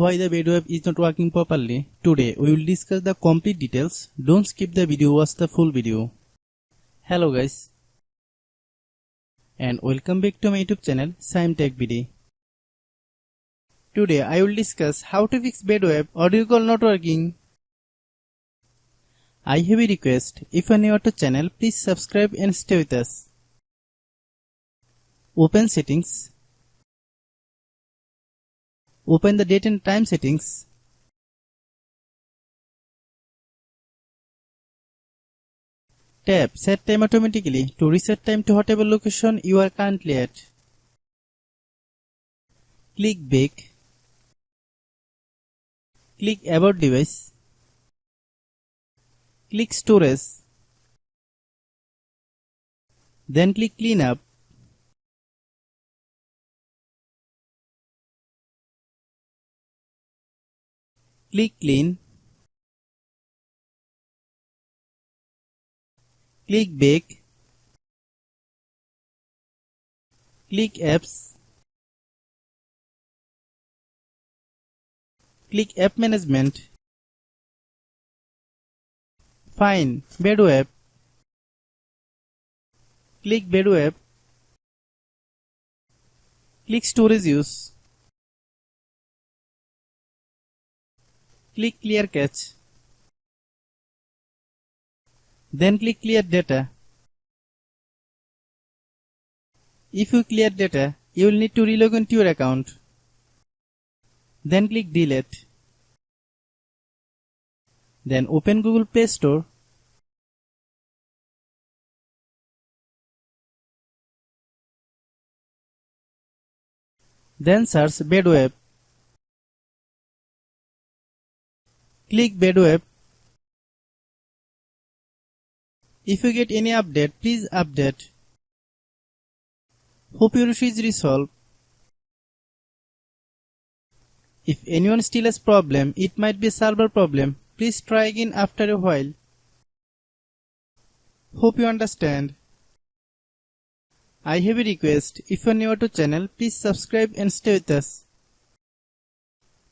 Why the Badoo app is not working properly. Today we will discuss the complete details. Don't skip the video, watch the full video. Hello guys, and welcome back to my YouTube channel Shaem Tech BD. Today I will discuss how to fix Badoo app audio call not working. I have a request. If you are new to channel, please subscribe and stay with us. Open settings. Open the date and time settings. Tap Set Time automatically to reset time to whatever location you are currently at. Click Back. Click About Device. Click Storage. Then click Clean Up. Click Clean. Click Back. Click Apps. Click App Management. Find Badoo app. Click Badoo app. Click Storage Use. Click Clear Cache. Then click Clear Data. If you clear data, you will need to relog into your account. Then click Delete. Then open Google Play Store. Then search Badoo app. Click Badoo app. If you get any update, please update. Hope your issue is resolved. If anyone still has problem, it might be a server problem. Please try again after a while. Hope you understand. I have a request. If you are new to channel, please subscribe and stay with us.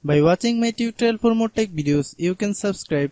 By watching my tutorial for more tech videos, you can subscribe.